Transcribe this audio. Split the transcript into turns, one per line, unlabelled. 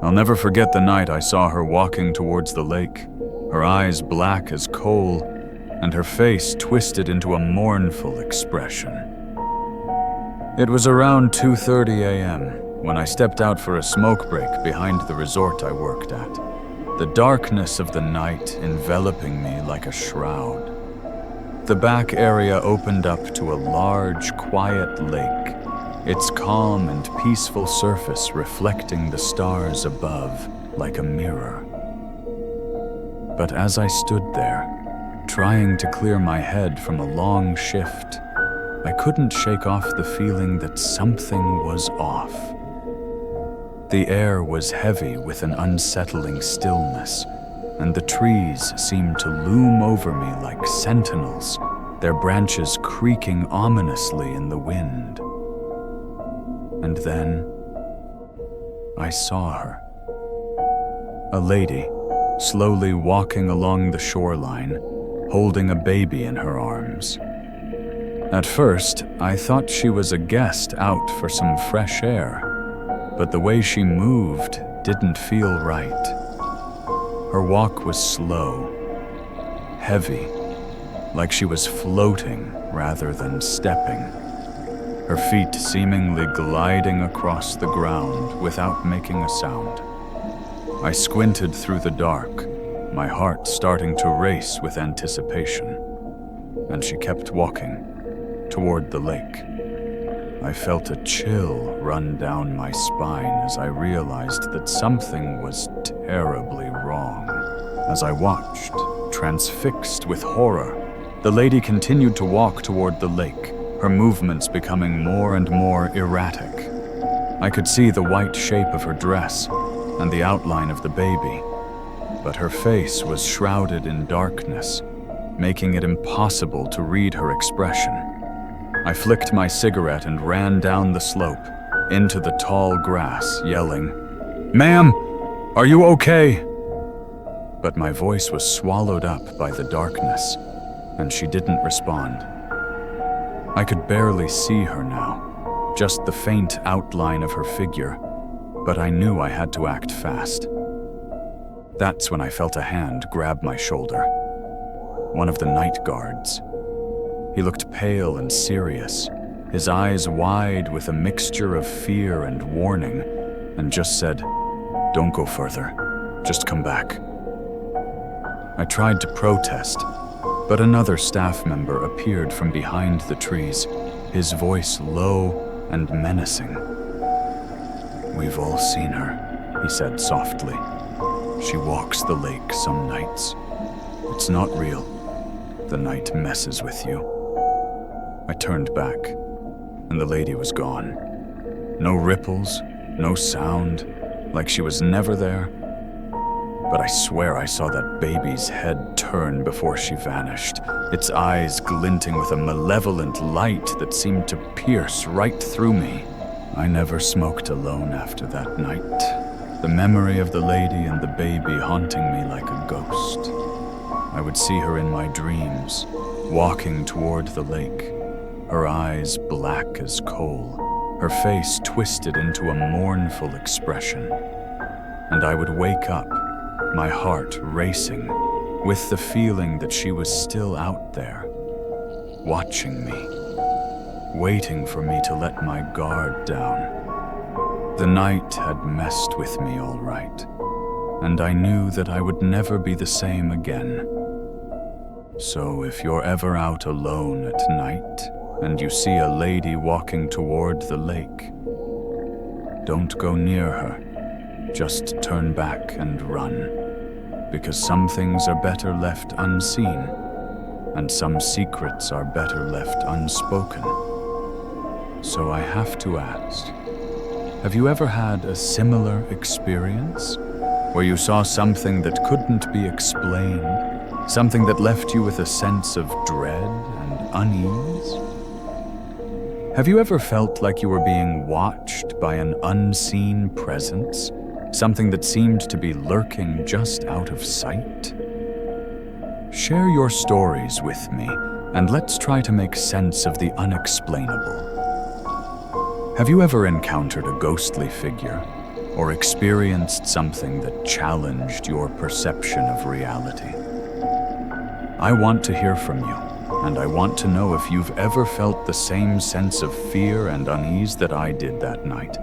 I'll never forget the night I saw her walking towards the lake, her eyes black as coal, and her face twisted into a mournful expression. It was around 2:30 a.m. when I stepped out for a smoke break behind the resort I worked at, the darkness of the night enveloping me like a shroud. The back area opened up to a large, quiet lake, its calm and peaceful surface reflecting the stars above like a mirror. But as I stood there, trying to clear my head from a long shift, I couldn't shake off the feeling that something was off. The air was heavy with an unsettling stillness, and the trees seemed to loom over me like sentinels, their branches creaking ominously in the wind. And then I saw her. A lady, slowly walking along the shoreline, holding a baby in her arms. At first, I thought she was a guest out for some fresh air, but the way she moved didn't feel right. Her walk was slow, heavy, like she was floating rather than stepping, her feet seemingly gliding across the ground without making a sound. I squinted through the dark, my heart starting to race with anticipation, and she kept walking toward the lake. I felt a chill run down my spine as I realized that something was terribly wrong. As I watched, transfixed with horror, the lady continued to walk toward the lake, her movements becoming more and more erratic. I could see the white shape of her dress and the outline of the baby, but her face was shrouded in darkness, making it impossible to read her expression. I flicked my cigarette and ran down the slope, into the tall grass, yelling, "Ma'am, are you okay?" But my voice was swallowed up by the darkness, and she didn't respond. I could barely see her now, just the faint outline of her figure, but I knew I had to act fast. That's when I felt a hand grab my shoulder. One of the night guards. He looked pale and serious, his eyes wide with a mixture of fear and warning, and just said, "Don't go further. Just come back." I tried to protest, but another staff member appeared from behind the trees, his voice low and menacing. "We've all seen her," he said softly. "She walks the lake some nights. It's not real. The night messes with you." I turned back, and the lady was gone. No ripples, no sound, like she was never there. But I swear I saw that baby's head turn before she vanished, its eyes glinting with a malevolent light that seemed to pierce right through me. I never smoked alone after that night, the memory of the lady and the baby haunting me like a ghost. I would see her in my dreams, walking toward the lake, her eyes black as coal, her face twisted into a mournful expression. And I would wake up, my heart racing, with the feeling that she was still out there, watching me, waiting for me to let my guard down. The night had messed with me all right, and I knew that I would never be the same again. So if you're ever out alone at night, and you see a lady walking toward the lake, don't go near her. Just turn back and run, because some things are better left unseen, and some secrets are better left unspoken. So I have to ask, have you ever had a similar experience, where you saw something that couldn't be explained, something that left you with a sense of dread and unease? Have you ever felt like you were being watched by an unseen presence, something that seemed to be lurking just out of sight? Share your stories with me, and let's try to make sense of the unexplainable. Have you ever encountered a ghostly figure, or experienced something that challenged your perception of reality. I want to hear from you, and I want to know if you've ever felt the same sense of fear and unease that I did that night.